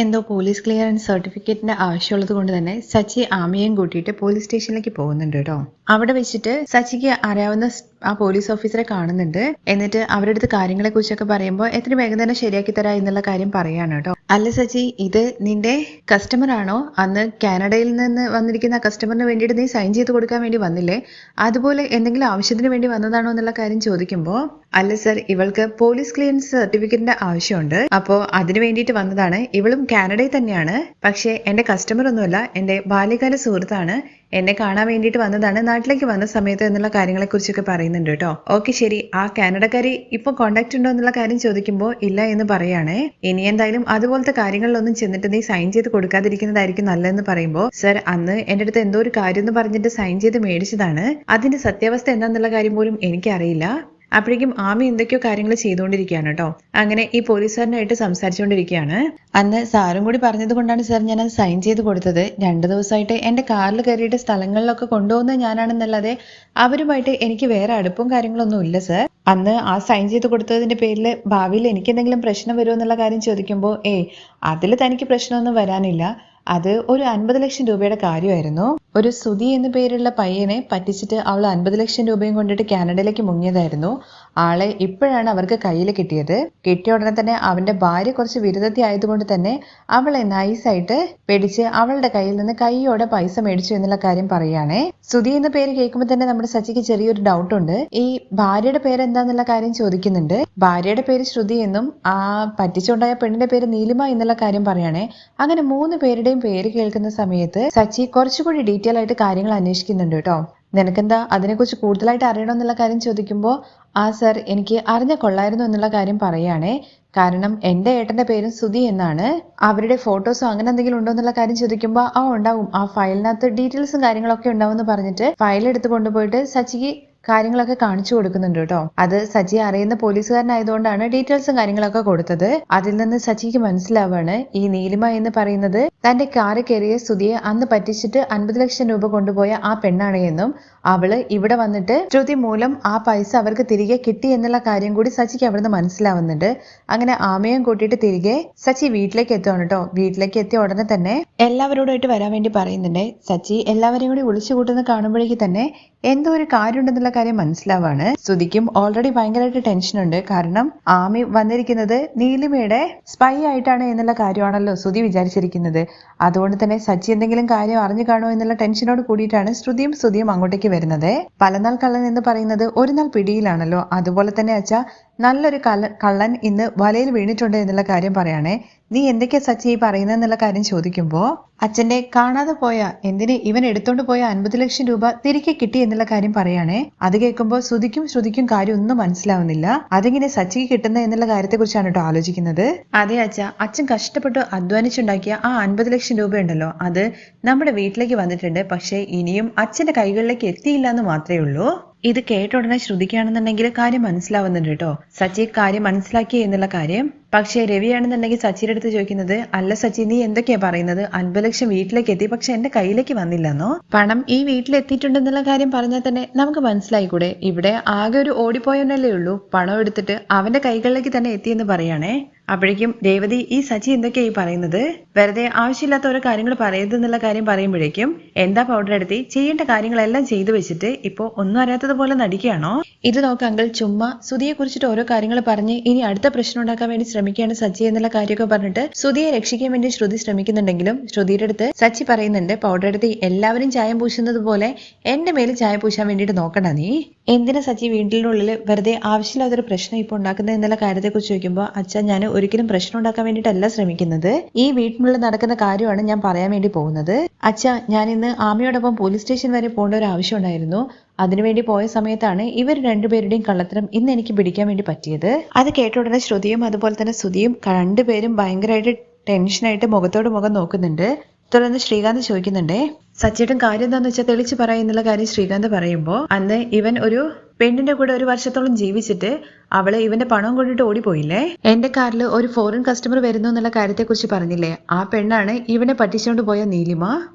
എന്തോ police clearance സർട്ടിഫിക്കറ്റിന്റെ ആവശ്യമുള്ളത് കൊണ്ട് തന്നെ സച്ചി ആമിയെയും കൂട്ടിയിട്ട് പോലീസ് സ്റ്റേഷനിലേക്ക് പോകുന്നുണ്ട് കേട്ടോ. അവിടെ വെച്ചിട്ട് സച്ചിക്ക് അറിയാവുന്ന ആ പോലീസ് ഓഫീസറെ കാണുന്നുണ്ട്. എന്നിട്ട് അവരുടെ അടുത്ത് കാര്യങ്ങളെ കുറിച്ചൊക്കെ പറയുമ്പോൾ എത്ര വേഗം തന്നെ ശരിയാക്കി തരാം എന്നുള്ള കാര്യം പറയാണ് കേട്ടോ. അല്ല സച്ചി, ഇത് നിന്റെ കസ്റ്റമർ ആണോ? അന്ന് കാനഡയിൽ നിന്ന് വന്നിരിക്കുന്ന കസ്റ്റമറിന് വേണ്ടിയിട്ട് നീ സൈൻ ചെയ്ത് കൊടുക്കാൻ വേണ്ടി വന്നില്ലേ? അതുപോലെ എന്തെങ്കിലും ആവശ്യത്തിന് വേണ്ടി വന്നതാണോ എന്നുള്ള കാര്യം ചോദിക്കുമ്പോൾ, അല്ല സർ, ഇവൾക്ക് പോലീസ് ക്ലിയറൻസ് സർട്ടിഫിക്കറ്റിന്റെ ആവശ്യമുണ്ട്, അപ്പോൾ അതിന് വേണ്ടിയിട്ട് വന്നതാണ്. ഇവളും കാനഡയിൽ തന്നെയാണ്, പക്ഷേ എന്റെ കസ്റ്റമർ ഒന്നുമല്ല, എന്റെ ബാല്യകാല സുഹൃത്താണ്. എന്നെ കാണാൻ വേണ്ടിയിട്ട് വന്നതാണ് നാട്ടിലേക്ക് വന്ന സമയത്ത് എന്നുള്ള കാര്യങ്ങളെ കുറിച്ചൊക്കെ പറയുന്നുണ്ട് കേട്ടോ. ഓക്കെ ശരി, ആ കാനഡക്കാരി ഇപ്പൊ കോണ്ടാക്ട് ഉണ്ടോ എന്നുള്ള കാര്യം ചോദിക്കുമ്പോൾ ഇല്ല എന്ന് പറയുകയാണേ. ഇനി എന്തായാലും അതുപോലത്തെ കാര്യങ്ങളിലൊന്നും ചെന്നിട്ട് നീ സൈൻ ചെയ്ത് കൊടുക്കാതിരിക്കുന്നതായിരിക്കും നല്ലതെന്ന് പറയുമ്പോൾ, സർ, അന്ന് എന്റെ അടുത്ത് എന്തോ ഒരു കാര്യം എന്ന് പറഞ്ഞിട്ട് സൈൻ ചെയ്ത് മേടിച്ചതാണ്. അതിന്റെ സത്യാവസ്ഥ എന്താന്നുള്ള കാര്യം പോലും എനിക്കറിയില്ല. അപ്പോഴേക്കും ആമി എന്തൊക്കെയോ കാര്യങ്ങൾ ചെയ്തുകൊണ്ടിരിക്കുകയാണ് കേട്ടോ. അങ്ങനെ ഈ പോലീസുകാരനായിട്ട് സംസാരിച്ചുകൊണ്ടിരിക്കുകയാണ്. അന്ന് സാറും കൂടി പറഞ്ഞത് കൊണ്ടാണ് സാർ ഞാൻ അത് സൈൻ ചെയ്ത് കൊടുത്തത്. 2 ദിവസമായിട്ട് എന്റെ കാറിൽ കയറിയിട്ട് സ്ഥലങ്ങളിലൊക്കെ കൊണ്ടുപോകുന്നത് ഞാനാണെന്നല്ലാതെ അവരുമായിട്ട് എനിക്ക് വേറെ അടുപ്പും കാര്യങ്ങളൊന്നും ഇല്ല സാർ. അന്ന് ആ സൈൻ ചെയ്ത് കൊടുത്തതിന്റെ പേരിൽ ഭാവിയിൽ എനിക്ക് എന്തെങ്കിലും പ്രശ്നം വരുമോ എന്നുള്ള കാര്യം ചോദിക്കുമ്പോൾ, അതിൽ തനിക്ക് പ്രശ്നമൊന്നും വരാനില്ല. അത് ഒരു 50 ലക്ഷം രൂപയുടെ കാര്യമായിരുന്നു. ഒരു സുധി എന്നു പേരുള്ള പയ്യനെ പറ്റിച്ചിട്ട് അവൾ 50 ലക്ഷം രൂപയും കൊണ്ടിട്ട് കാനഡയിലേക്ക് മുങ്ങിയതായിരുന്നു. ആളെ ഇപ്പോഴാണ് അവർക്ക് കയ്യിൽ കിട്ടിയത്. കിട്ടിയ ഉടനെ തന്നെ അവന്റെ ഭാര്യ കുറച്ച് വിരുദ്ധത്തി ആയതുകൊണ്ട് തന്നെ അവളെ നൈസായിട്ട് പിടിച്ച് അവളുടെ കയ്യിൽ നിന്ന് കൈയോടെ പൈസ മേടിച്ചു എന്നുള്ള കാര്യം പറയുകയാണേ. സുധി എന്ന പേര് കേൾക്കുമ്പോൾ തന്നെ നമ്മുടെ സച്ചിക്ക് ചെറിയൊരു ഡൗട്ട് ഉണ്ട്. ഈ ഭാര്യയുടെ പേര് എന്താന്നുള്ള കാര്യം ചോദിക്കുന്നുണ്ട്. ഭാര്യയുടെ പേര് ശ്രുതി എന്നും ആ പറ്റിച്ചുണ്ടായ പെണ്ണിന്റെ പേര് നീലിമ എന്നുള്ള കാര്യം പറയുകയാണേ. അങ്ങനെ 3 പേരുടെയും പേര് കേൾക്കുന്ന സമയത്ത് സച്ചി കുറച്ചുകൂടി ഡീറ്റെയിൽ ആയിട്ട് കാര്യങ്ങൾ അന്വേഷിക്കുന്നുണ്ട് കേട്ടോ. നിനക്കെന്താ അതിനെക്കുറിച്ച് കൂടുതലായിട്ട് അറിയണമെന്നുള്ള കാര്യം ചോദിക്കുമ്പോൾ, ആ സർ, എനിക്ക് അറിഞ്ഞ കൊള്ളായിരുന്നു എന്നുള്ള കാര്യം പറയുകയാണേ. കാരണം എന്റെ ഏട്ടന്റെ പേരും സുധി എന്നാണ്. അവരുടെ ഫോട്ടോസോ അങ്ങനെ എന്തെങ്കിലും ഉണ്ടോ എന്നുള്ള കാര്യം ചോദിക്കുമ്പോൾ, ഉണ്ടാവും, ആ ഫയലിനകത്ത് ഡീറ്റെയിൽസും കാര്യങ്ങളൊക്കെ ഉണ്ടാവും എന്ന് പറഞ്ഞിട്ട് ഫയൽ എടുത്ത് കൊണ്ടുപോയിട്ട് സച്ചിക്ക് കാര്യങ്ങളൊക്കെ കാണിച്ചു കൊടുക്കുന്നുണ്ട് കേട്ടോ. അത് സച്ചി അറിയുന്ന പോലീസുകാരനായതുകൊണ്ടാണ് ഡീറ്റെയിൽസും കാര്യങ്ങളൊക്കെ കൊടുത്തത്. അതിൽ നിന്ന് സച്ചിക്ക് മനസ്സിലാവാണ് ഈ നീലിമ എന്ന് പറയുന്നത് തന്റെ കാറ് കയറിയ സുധിയെ അന്ന് പറ്റിച്ചിട്ട് 50 ലക്ഷം രൂപ കൊണ്ടുപോയ ആ പെണ്ണാണ് എന്നും അവള് ഇവിടെ വന്നിട്ട് ശ്രുതി മൂലം ആ പൈസ അവർക്ക് തിരികെ കിട്ടി എന്നുള്ള കാര്യം കൂടി സച്ചിക്ക് അവിടുന്ന് മനസ്സിലാവുന്നുണ്ട്. അങ്ങനെ ആമയും കൂട്ടിയിട്ട് തിരികെ സച്ചി വീട്ടിലേക്ക് എത്തുകയാണ് കേട്ടോ. വീട്ടിലേക്ക് എത്തിയ ഉടനെ തന്നെ എല്ലാവരോടായിട്ട് വരാൻ വേണ്ടി പറയുന്നുണ്ട്. സച്ചി എല്ലാവരെയും കൂടി വിളിച്ചു കൂട്ടുന്ന കാണുമ്പോഴേക്ക് തന്നെ എന്തോ ഒരു കാര്യം ഉണ്ടെന്നുള്ള കാര്യം മനസ്സിലാവാണ്. ശ്രുതിക്കും ഓൾറെഡി ഭയങ്കരമായിട്ട് ടെൻഷൻ ഉണ്ട്. കാരണം ആമി വന്നിരിക്കുന്നത് നീലിമയുടെ സ്പൈ ആയിട്ടാണ് എന്നുള്ള കാര്യമാണല്ലോ ശ്രുതി വിചാരിച്ചിരിക്കുന്നത്. അതുകൊണ്ട് തന്നെ സച്ചി എന്തെങ്കിലും കാര്യം അറിഞ്ഞു കാണുമോ എന്നുള്ള ടെൻഷനോട് കൂടിയിട്ടാണ് ശ്രുതിയും അങ്ങോട്ടേക്ക് വരുന്നത്. പലനാൾ കള്ളൻ എന്ന് പറയുന്നത് ഒരു നാൾ പിടിയിലാണല്ലോ. അതുപോലെ തന്നെ അച്ഛാ, നല്ലൊരു കള്ളൻ ഇന്ന് വലയിൽ വീണിട്ടുണ്ട് എന്നുള്ള കാര്യം പറയാണേ. നീ എന്തൊക്കെയാ സച്ചി പറയുന്നതെന്നുള്ള കാര്യം ചോദിക്കുമ്പോ, അച്ഛന്റെ കാണാതെ പോയ ഇവൻ എടുത്തോണ്ട് പോയ 50 ലക്ഷം രൂപ തിരികെ കിട്ടി എന്നുള്ള കാര്യം പറയാണേ. അത് കേൾക്കുമ്പോൾ ശ്രുതിക്കും കാര്യം ഒന്നും മനസ്സിലാവുന്നില്ല. അതെങ്ങനെ സച്ചിക്ക് കിട്ടുന്ന എന്നുള്ള കാര്യത്തെ കുറിച്ചാണ് കേട്ടോ ആലോചിക്കുന്നത്. അതെ അച്ഛാ, അച്ഛൻ കഷ്ടപ്പെട്ട് അധ്വാനിച്ചുണ്ടാക്കിയ ആ 50 ലക്ഷം രൂപ ഉണ്ടല്ലോ, അത് നമ്മുടെ വീട്ടിലേക്ക് വന്നിട്ടുണ്ട്. പക്ഷേ ഇനിയും അച്ഛന്റെ കൈകളിലേക്ക് എത്തിയില്ല എന്ന് മാത്രമേ ഉള്ളൂ. ഇത് കേട്ട ഉടനെ ശ്രുതിക്കാണെന്നുണ്ടെങ്കിൽ കാര്യം മനസ്സിലാവുന്നുണ്ട് കേട്ടോ. സച്ചി കാര്യം മനസ്സിലാക്കി എന്നുള്ള കാര്യം. പക്ഷേ രവിയാണെന്നുണ്ടെങ്കിൽ സച്ചിയുടെ അടുത്ത് ചോദിക്കുന്നത്, അല്ല സച്ചി, നീ എന്തൊക്കെയാ പറയുന്നത്? 50 ലക്ഷം വീട്ടിലേക്ക് എത്തി, പക്ഷെ എന്റെ കയ്യിലേക്ക് വന്നില്ലെന്നോ? പണം ഈ വീട്ടിലെത്തിയിട്ടുണ്ടെന്നുള്ള കാര്യം പറഞ്ഞാൽ തന്നെ നമുക്ക് മനസ്സിലായിക്കൂടെ? ഇവിടെ ആകെ ഒരു ഓടിപ്പോയെന്നല്ലേ ഉള്ളൂ. പണം എടുത്തിട്ട് അവന്റെ കൈകളിലേക്ക് തന്നെ എത്തിയെന്ന് പറയാണേ. അപ്പോഴേക്കും രേവതി, ഈ സച്ചി എന്തൊക്കെയാ ഈ പറയുന്നത്? വെറുതെ ആവശ്യമില്ലാത്ത ഓരോ കാര്യങ്ങൾ പറയരുതെന്നുള്ള കാര്യം പറയുമ്പോഴേക്കും, എന്താ പൗഡർ എടുത്തി ചെയ്യേണ്ട കാര്യങ്ങളെല്ലാം ചെയ്തു വെച്ചിട്ട് ഇപ്പോ ഒന്നും അറിയാത്തതുപോലെ നടിക്കുകയാണോ? ഇത് നോക്ക് അങ്കിൾ, ചുമ്മാ സുധിയെ കുറിച്ചിട്ട് ഓരോ കാര്യങ്ങൾ പറഞ്ഞ് ഇനി അടുത്ത പ്രശ്നം ഉണ്ടാക്കാൻ വേണ്ടി ശ്രമിക്കുകയാണ് സച്ചി എന്നുള്ള കാര്യമൊക്കെ പറഞ്ഞിട്ട് സുധിയെ രക്ഷിക്കാൻ വേണ്ടി ശ്രുതി ശ്രമിക്കുന്നുണ്ടെങ്കിലും ശ്രുതിയുടെ അടുത്ത് സച്ചി പറയുന്നുണ്ട്, പൗഡർ എടുത്തി എല്ലാവരും ചായം പൂശുന്നത് പോലെ എന്റെ മേൽ ചായം പൂശാൻ വേണ്ടിയിട്ട് നോക്കണ്ട നീ. എന്തിനാ സച്ചി വീട്ടിനുള്ളിൽ വെറുതെ ആവശ്യമില്ലാത്തൊരു പ്രശ്നം ഇപ്പൊ ഉണ്ടാക്കുന്നത് എന്നുള്ള കാര്യത്തെ കുറിച്ച് ചോദിക്കുമ്പോൾ, അച്ഛൻ, ഞാൻ ഒരിക്കലും പ്രശ്നം ഉണ്ടാക്കാൻ വേണ്ടിയിട്ടല്ല ശ്രമിക്കുന്നത്. ഈ വീട്ടിനുള്ളിൽ നടക്കുന്ന കാര്യമാണ് ഞാൻ പറയാൻ വേണ്ടി പോകുന്നത്. അച്ഛാ, ഞാൻ ഇന്ന് ആമയോടൊപ്പം പോലീസ് സ്റ്റേഷൻ വരെ പോകേണ്ട ഒരു ആവശ്യം ഉണ്ടായിരുന്നു. അതിനുവേണ്ടി പോയ സമയത്താണ് ഇവർ 2 പേരുടെയും കള്ളത്തരം ഇന്ന് എനിക്ക് പിടിക്കാൻ വേണ്ടി പറ്റിയത്. അത് കേട്ട ഉടനെ ശ്രുതിയും അതുപോലെ തന്നെ സുധിയും 2 പേരും ഭയങ്കരമായിട്ട് ടെൻഷനായിട്ട് മുഖത്തോട് മുഖം നോക്കുന്നുണ്ട്. തുടർന്ന് ശ്രീകാന്ത് ചോദിക്കുന്നുണ്ടേ, സച്ചേട്ടൻ കാര്യം എന്താന്ന് വെച്ചാൽ തെളിച്ചു പറയുന്നുള്ള കാര്യം ശ്രീകാന്ത് പറയുമ്പോൾ, അന്ന് ഇവൻ ഒരു പെണ്ണിന്റെ കൂടെ 1 വർഷത്തോളം ജീവിച്ചിട്ട് അവള് ഇവന്റെ പണം കൊണ്ടിട്ട് ഓടിപ്പോയില്ലേ? എന്റെ കാറിൽ ഒരു ഫോറിൻ കസ്റ്റമർ വരുന്നു എന്നുള്ള കാര്യത്തെ കുറിച്ച് പറഞ്ഞില്ലേ? ആ പെണ്ണാണ് ഇവനെ പറ്റിച്ചുകൊണ്ട് പോയ നീലിമ.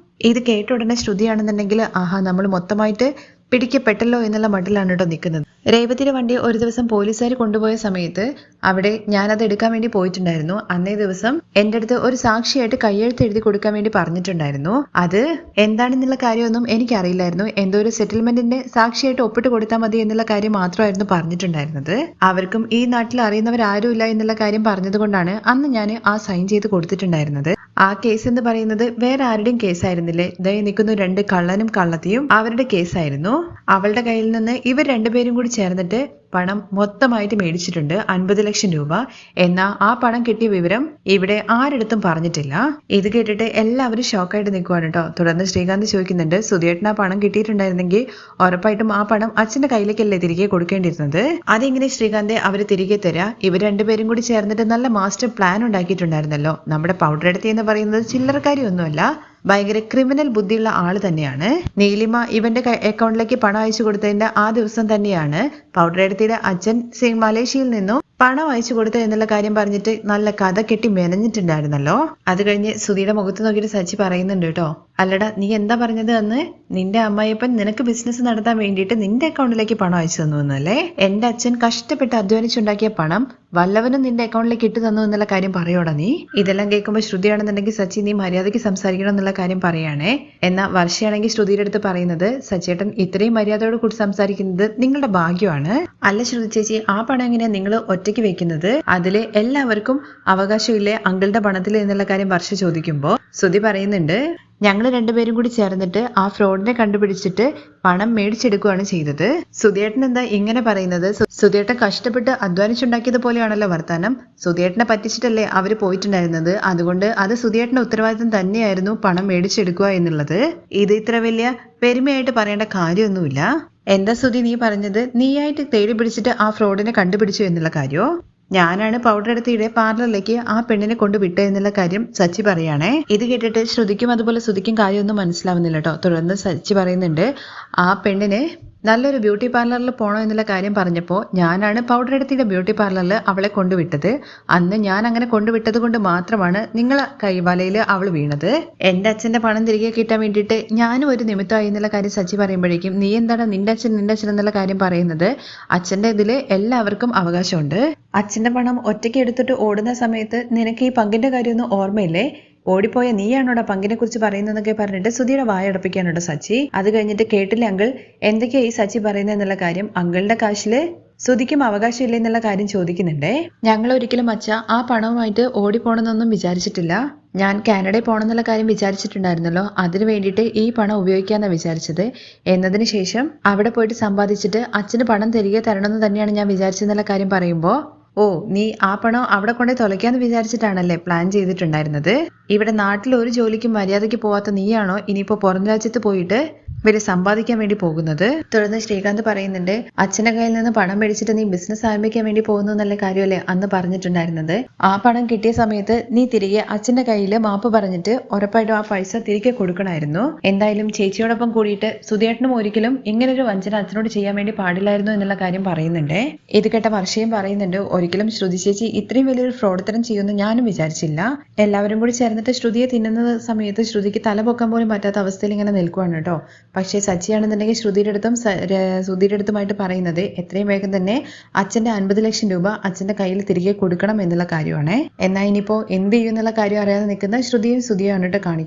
ഇത് കേട്ട ഉടനെ ശ്രുതിയാണെന്നുണ്ടെങ്കിൽ, നമ്മൾ മൊത്തമായിട്ട് പിടിക്കപ്പെട്ടല്ലോ എന്നുള്ള മട്ടിലാണ് കേട്ടോ നിൽക്കുന്നത്. രേവതിയുടെ വണ്ടി ഒരു ദിവസം പോലീസുകാർ കൊണ്ടുപോയ സമയത്ത് അവിടെ ഞാനത് എടുക്കാൻ വേണ്ടി പോയിട്ടുണ്ടായിരുന്നു. അന്നേ ദിവസം എൻ്റെ അടുത്ത് ഒരു സാക്ഷിയായിട്ട് കയ്യെഴുത്ത് എഴുതി കൊടുക്കാൻ വേണ്ടി പറഞ്ഞിട്ടുണ്ടായിരുന്നു. അത് എന്താണെന്നുള്ള കാര്യമൊന്നും എനിക്കറിയില്ലായിരുന്നു. എന്തോ ഒരു സെറ്റിൽമെന്റിന്റെ സാക്ഷിയായിട്ട് ഒപ്പിട്ട് കൊടുത്താൽ മതി എന്നുള്ള കാര്യം മാത്രമായിരുന്നു പറഞ്ഞിട്ടുണ്ടായിരുന്നത്. അവർക്കും ഈ നാട്ടിൽ അറിയുന്നവരാരുമില്ല എന്നുള്ള കാര്യം പറഞ്ഞതുകൊണ്ടാണ് അന്ന് ഞാൻ ആ സൈൻ ചെയ്ത് കൊടുത്തിട്ടുണ്ടായിരുന്നത്. ആ കേസ് എന്ന് പറയുന്നത് വേറെ ആരുടെയും കേസായിരുന്നില്ലേ, ദയ നിൽക്കുന്ന 2 കള്ളനും കള്ളത്തിയും അവരുടെ കേസായിരുന്നു. അവളുടെ കയ്യിൽ നിന്ന് ഇവർ രണ്ടുപേരും കൂടി ചേർന്നിട്ട് പണം മൊത്തമായിട്ട് മേടിച്ചിട്ടുണ്ട്, 50 ലക്ഷം രൂപ. എന്നാൽ ആ പണം കിട്ടിയ വിവരം ഇവിടെ ആരെടുത്തും പറഞ്ഞിട്ടില്ല. ഇത് കേട്ടിട്ട് എല്ലാവരും ഷോക്കായിട്ട് നിൽക്കുവാണ് കേട്ടോ. തുടർന്ന് ശ്രീകാന്ത് ചോദിക്കുന്നുണ്ട്, സുധിയേട്ടൻ ആ പണം കിട്ടിയിട്ടുണ്ടായിരുന്നെങ്കിൽ ഉറപ്പായിട്ടും ആ പണം അച്ഛന്റെ കയ്യിലേക്കല്ലേ തിരികെ കൊടുക്കേണ്ടിയിരുന്നത്? അതെങ്ങനെ ശ്രീകാന്തെ അവര് തിരികെ തരാ? ഇവർ രണ്ടുപേരും കൂടി ചേർന്നിട്ട് നല്ല മാസ്റ്റർ പ്ലാൻ ഉണ്ടാക്കിയിട്ടുണ്ടായിരുന്നല്ലോ. നമ്മുടെ പൗഡർ എടുത്തി എന്ന് പറയുന്നത് ചില്ലറക്കാരി ഒന്നുമല്ല, ഭയങ്കര ക്രിമിനൽ ബുദ്ധിയുള്ള ആള് തന്നെയാണ്. നീലിമ ഇവന്റെ അക്കൗണ്ടിലേക്ക് പണം അയച്ചു കൊടുത്തതിന്റെ ആ ദിവസം തന്നെയാണ് പൗഡർ എടുത്തിയുടെ അച്ഛൻ മലേഷ്യയിൽ നിന്നും പണം അയച്ചു കൊടുത്തത് എന്നുള്ള കാര്യം പറഞ്ഞിട്ട് നല്ല കഥ കെട്ടി മെനഞ്ഞിട്ടുണ്ടായിരുന്നല്ലോ. അത് കഴിഞ്ഞ് സുധിയുടെ മുഖത്ത് നോക്കിയിട്ട് സച്ചി പറയുന്നുണ്ട് കേട്ടോ, അല്ലടാ നീ എന്താ പറഞ്ഞത് അന്ന്? നിന്റെ അമ്മായിയപ്പൻ നിനക്ക് ബിസിനസ് നടത്താൻ വേണ്ടിയിട്ട് നിന്റെ അക്കൗണ്ടിലേക്ക് പണം അയച്ചു തന്നു എന്നല്ലേ? എന്റെ അച്ഛൻ കഷ്ടപ്പെട്ട് അധ്വാനിച്ചുണ്ടാക്കിയ പണം വല്ലവനും നിന്റെ അക്കൗണ്ടിലേക്ക് ഇട്ടു തന്നു എന്നുള്ള കാര്യം പറയോടാ നീ? ഇതെല്ലാം കേൾക്കുമ്പോൾ ശ്രുതിയാണെന്നുണ്ടെങ്കിൽ സച്ചി നീ മര്യാദയ്ക്ക് സംസാരിക്കണം എന്നുള്ള കാര്യം പറയാണേ. എന്നാൽ വർഷയാണെങ്കിൽ ശ്രുതിയുടെ അടുത്ത് പറയുന്നത്, സച്ചേട്ടൻ ഇത്രയും മര്യാദയോട് കൂടി സംസാരിക്കുന്നത് നിങ്ങളുടെ ഭാഗ്യമാണ്. അല്ല ശ്രുതി ചേച്ചി, ആ പണം എങ്ങനെയാ നിങ്ങൾ ഒറ്റയ്ക്ക് വെക്കുന്നത്? അതില് എല്ലാവർക്കും അവകാശമില്ലേ അങ്കിളുടെ പണത്തിൽ എന്നുള്ള കാര്യം വർഷ ചോദിക്കുമ്പോ ശ്രുതി പറയുന്നുണ്ട്, ഞങ്ങൾ രണ്ടുപേരും കൂടി ചേർന്നിട്ട് ആ ഫ്രോഡിനെ കണ്ടുപിടിച്ചിട്ട് പണം മേടിച്ചെടുക്കുകയാണ് ചെയ്തത്. സുധിയേട്ടൻ എന്താ ഇങ്ങനെ പറയുന്നത്? സുധിയേട്ടൻ കഷ്ടപ്പെട്ട് അധ്വാനിച്ചുണ്ടാക്കിയത് പോലെയാണല്ലോ വർത്താനം. സുധിയേട്ടനെ പറ്റിച്ചിട്ടല്ലേ അവര് പോയിട്ടുണ്ടായിരുന്നത്. അതുകൊണ്ട് അത് സുധിയേട്ടന്റെ ഉത്തരവാദിത്തം തന്നെയായിരുന്നു പണം മേടിച്ചെടുക്കുക എന്നുള്ളത്. ഇത് ഇത്ര വലിയ പെരുമയായിട്ട് പറയേണ്ട കാര്യമൊന്നുമില്ല. എന്താ സുധി നീ പറഞ്ഞത്? നീയായിട്ട് തേടി പിടിച്ചിട്ട് ആ ഫ്രോഡിനെ കണ്ടുപിടിച്ചു എന്നുള്ള കാര്യോ? ഞാനാണ് പൗഡർ എടുത്തിടെ പാർലറിലേക്ക് ആ പെണ്ണിനെ കൊണ്ട് വിട്ടേ എന്നുള്ള കാര്യം സച്ചി പറയാണേ. ഇത് കേട്ടിട്ട് ശ്രുതിക്കും അതുപോലെ ശ്രുതിക്കും കാര്യമൊന്നും മനസ്സിലാവുന്നില്ല കേട്ടോ. തുടർന്ന് സച്ചി പറയുന്നുണ്ട്, ആ പെണ്ണിന് നല്ലൊരു ബ്യൂട്ടി പാർലറിൽ പോകണം എന്നുള്ള കാര്യം പറഞ്ഞപ്പോൾ ഞാനാണ് പൗഡർ എടുത്തിയുടെ ബ്യൂട്ടി പാർലറിൽ അവളെ കൊണ്ടുവിട്ടത്. അന്ന് ഞാൻ അങ്ങനെ കൊണ്ടുവിട്ടത് കൊണ്ട് മാത്രമാണ് നിങ്ങളെ കൈവലയിൽ അവൾ വീണത്. എൻ്റെ അച്ഛൻ്റെ പണം തിരികെ കിട്ടാൻ വേണ്ടിയിട്ട് ഞാനും ഒരു നിമിത്തമായി എന്നുള്ള കാര്യം സച്ചി പറയുമ്പോഴേക്കും, നീ എന്താണ് നിന്റെ അച്ഛൻ എന്നുള്ള കാര്യം പറയുന്നത്? അച്ഛൻ്റെ ഇതിൽ എല്ലാവർക്കും അവകാശമുണ്ട്. അച്ഛൻ്റെ പണം ഒറ്റയ്ക്ക് എടുത്തിട്ട് ഓടുന്ന സമയത്ത് നിനക്ക് ഈ പങ്കിന്റെ കാര്യമൊന്നും ഓർമ്മയില്ലേ? ഓടിപ്പോയ നീയാണോടാ പങ്കിനെ കുറിച്ച് പറയുന്നതെന്നൊക്കെ പറഞ്ഞിട്ട് സുധിയുടെ വായടപ്പിക്കാനുണ്ടോ സച്ചി. അത് കഴിഞ്ഞിട്ട് കേട്ടില്ലേ അങ്കിൾ എന്തൊക്കെയാ ഈ സച്ചി പറയുന്നത് എന്നുള്ള കാര്യം? അങ്കിളുടെ കാശില് സുധിക്കും അവകാശമില്ല എന്നുള്ള കാര്യം ചോദിക്കുന്നുണ്ടേ. ഞങ്ങൾ ഒരിക്കലും അച്ഛ ആ പണവുമായിട്ട് ഓടിപ്പോണമെന്നൊന്നും വിചാരിച്ചിട്ടില്ല. ഞാൻ കാനഡയിൽ പോകണമെന്നുള്ള കാര്യം വിചാരിച്ചിട്ടുണ്ടായിരുന്നല്ലോ. അതിനു വേണ്ടിയിട്ട് ഈ പണം ഉപയോഗിക്കാന്നാണ് വിചാരിച്ചത്. എന്നതിന് ശേഷം അവിടെ പോയിട്ട് സമ്പാദിച്ചിട്ട് അച്ഛന് പണം തിരികെ തരണമെന്ന് തന്നെയാണ് ഞാൻ വിചാരിച്ചെന്നുള്ള കാര്യം പറയുമ്പോൾ, ഓ നീ ആ പണം അവിടെ കൊണ്ടേ തൊലയ്ക്കാന്ന് വിചാരിച്ചിട്ടാണല്ലേ പ്ലാൻ ചെയ്തിട്ടുണ്ടായിരുന്നത്? ഇവിടെ നാട്ടിൽ ഒരു ജോലിക്കും മര്യാദയ്ക്ക് പോവാത്ത നീയാണോ ഇനിയിപ്പോ പുറം രാജ്യത്ത് പോയിട്ട് ഇവര് സമ്പാദിക്കാൻ വേണ്ടി പോകുന്നത്? തുടർന്ന് ശ്രീകാന്ത് പറയുന്നുണ്ട്, അച്ഛന്റെ കയ്യിൽ നിന്ന് പണം മേടിച്ചിട്ട് നീ ബിസിനസ് ആരംഭിക്കാൻ വേണ്ടി പോകുന്നു എന്നുള്ള കാര്യമല്ലേ അന്ന് പറഞ്ഞിട്ടുണ്ടായിരുന്നത്? ആ പണം കിട്ടിയ സമയത്ത് നീ തിരികെ അച്ഛന്റെ കയ്യിൽ മാപ്പ് പറഞ്ഞിട്ട് ഉറപ്പായിട്ടും ആ പൈസ തിരികെ കൊടുക്കണമായിരുന്നു. എന്തായാലും ചേച്ചിയോടൊപ്പം കൂടിയിട്ട് സുധിയേട്ടനും ഒരിക്കലും ഇങ്ങനൊരു വഞ്ചന അച്ഛനോട് ചെയ്യാൻ വേണ്ടി പാടില്ലായിരുന്നു എന്നുള്ള കാര്യം പറയുന്നുണ്ട്. ഇത് കേട്ട വർഷയും പറയുന്നുണ്ട്, ഒരിക്കലും ശ്രുതി ചേച്ചി ഇത്രയും വലിയൊരു ഫ്രോഡത്തരം ചെയ്യുമെന്ന് ഞാനും വിചാരിച്ചില്ല. എല്ലാവരും കൂടി ചേർന്നിട്ട് ശ്രുതിയെ തിന്നുന്ന സമയത്ത് ശ്രുതിക്ക് തല പൊക്കാൻ പോലും പറ്റാത്ത അവസ്ഥയിൽ ഇങ്ങനെ നിൽക്കുവാണ് കേട്ടോ. പക്ഷേ സച്ചിയാണെന്നുണ്ടെങ്കിൽ ശ്രുതിയുടെ അടുത്തുമായിട്ട് പറയുന്നത് എത്രയും വേഗം തന്നെ അച്ഛന്റെ 50 ലക്ഷം രൂപ അച്ഛന്റെ കയ്യിൽ തിരികെ കൊടുക്കണം എന്നുള്ള കാര്യമാണ്. എന്നാൽ ഇനിയിപ്പോ എന്ത് ചെയ്യും എന്നുള്ള കാര്യം അറിയാതെ നിൽക്കുന്ന ശ്രുതിയും സുധിയാണ് കേട്ടോ കാണിക്കുന്നത്.